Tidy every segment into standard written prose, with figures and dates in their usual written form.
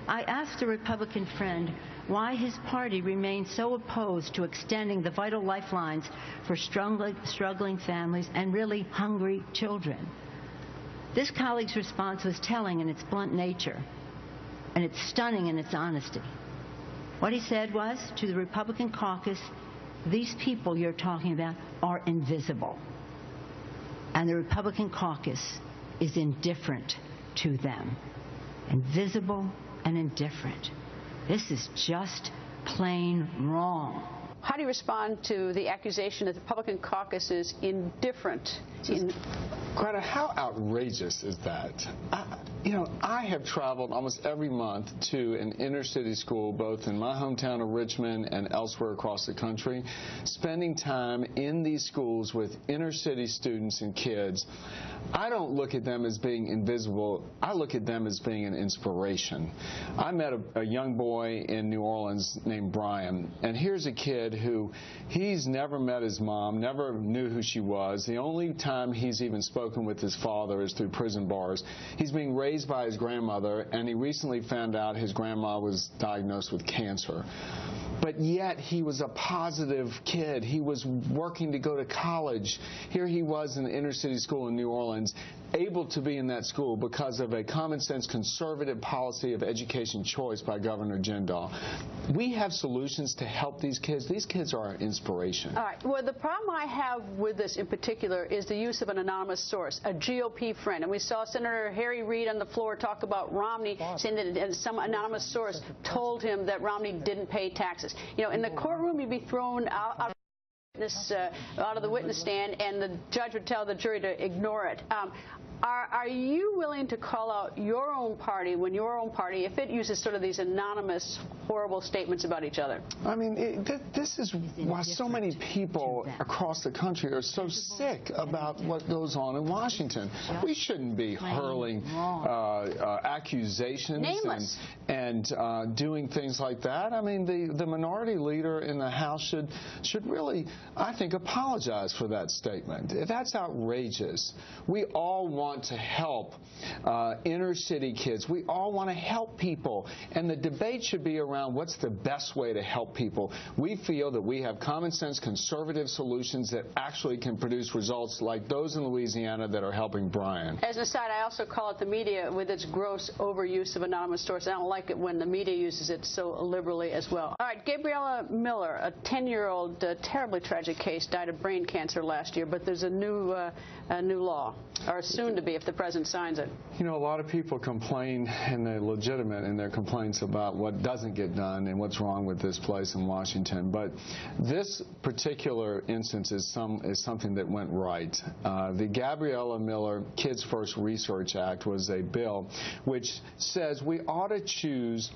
I asked a Republican friend why his party remained so opposed to extending the vital lifelines for struggling families and really hungry children. This colleague's response was telling in its blunt nature, and it's stunning in its honesty. What he said was, to the Republican caucus, these people you're talking about are invisible. And the Republican caucus is indifferent to them. Invisible and indifferent. This is just plain wrong. How do you respond to the accusation that the Republican caucus is indifferent? Greta, how outrageous is that? I have traveled almost every month to an inner city school, both in my hometown of Richmond and elsewhere across the country, spending time in these schools with inner city students and kids. I don't look at them as being invisible. I look at them as being an inspiration. I met a young boy in New Orleans named Brian, and here's a kid who he's never met his mom, never knew who she was. The only time he's even spoken with his father is through prison bars. He's being raised by his grandmother, and he recently found out his grandma was diagnosed with cancer. But yet he was a positive kid. He was working to go to college. Here he was in the inner city school in New Orleans, able to be in that school because of a common sense conservative policy of education choice by Governor Jindal. We have solutions to help these kids. These kids are our inspiration. All right. Well, the problem I have with this in particular is the use of an anonymous source, a GOP friend. And we saw Senator Harry Reid on the floor talk about Romney, saying that some anonymous source told him that Romney didn't pay taxes. In the courtroom, you'd be thrown out of the witness stand, and the judge would tell the jury to ignore it. Are you willing to call out your own party when your own party, if it uses sort of these anonymous, horrible statements about each other? I mean, this is why so many people across the country are so sick about what goes on in Washington. We shouldn't be hurling accusations and doing things like that. I mean, the minority leader in the House should really, I think, apologize for that statement. That's outrageous. We all want to help inner city kids. We all want to help people, and the debate should be around what's the best way to help people. We feel that we have common sense conservative solutions that actually can produce results like those in Louisiana that are helping Brian. As an aside, I also call it the media with its gross overuse of anonymous sources. I don't like it when the media uses it so liberally as well. All right, Gabriella Miller, a 10-year-old, terribly tragic case, died of brain cancer last year, but there's a new law, or soon to be if the president signs it. A lot of people complain, and they're legitimate in their complaints about what doesn't get done and what's wrong with this place in Washington. But this particular instance is something that went right. The Gabriella Miller Kids First Research Act was a bill which says we ought to choose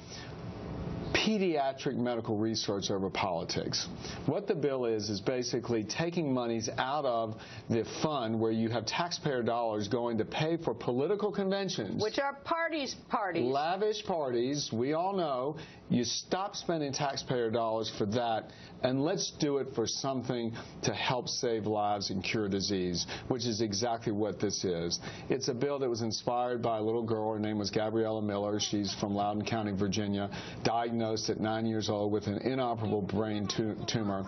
pediatric medical research over politics. What the bill is basically taking monies out of the fund where you have taxpayer dollars going to pay for political conventions. Which are parties. Lavish parties. We all know. You stop spending taxpayer dollars for that, and let's do it for something to help save lives and cure disease, which is exactly what this is. It's a bill that was inspired by a little girl. Her name was Gabriella Miller. She's from Loudoun County, Virginia, diagnosed at 9 years old with an inoperable brain tumor,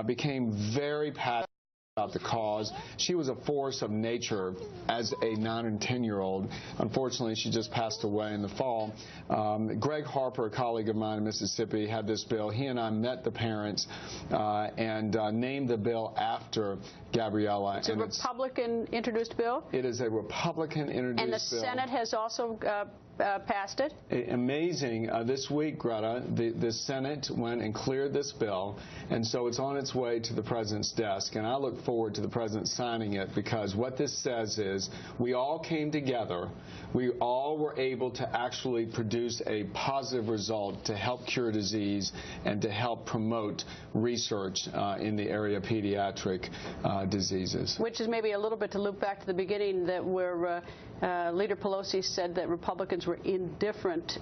became very passionate about the cause. She was a force of nature as a 9 and 10-year-old. Unfortunately, she just passed away in the fall. Greg Harper, a colleague of mine in Mississippi, had this bill. He and I met the parents and named the bill after Gabriella. It's a Republican-introduced bill? It is a Republican-introduced bill. And the Senate has also passed it? Amazing. This week, Greta, the Senate went and cleared this bill, and so it's on its way to the president's desk. And I look forward to the president signing it, because what this says is we all came together. We all were able to actually produce a positive result to help cure disease and to help promote research in the area of pediatric diseases. Which is maybe a little bit to loop back to the beginning, that where Leader Pelosi said that Republicans were indifferent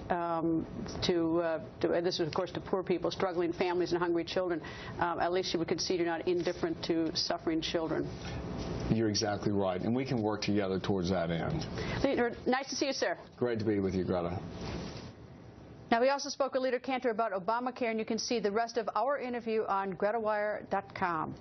this was, of course, to poor people, struggling families, and hungry children. At least she would concede you're not indifferent to suffering children. You're exactly right, and we can work together towards that end. Leader, nice to see you, sir. Great to be with you, Greta. Now, we also spoke with Leader Cantor about Obamacare, and you can see the rest of our interview on GretaWire.com.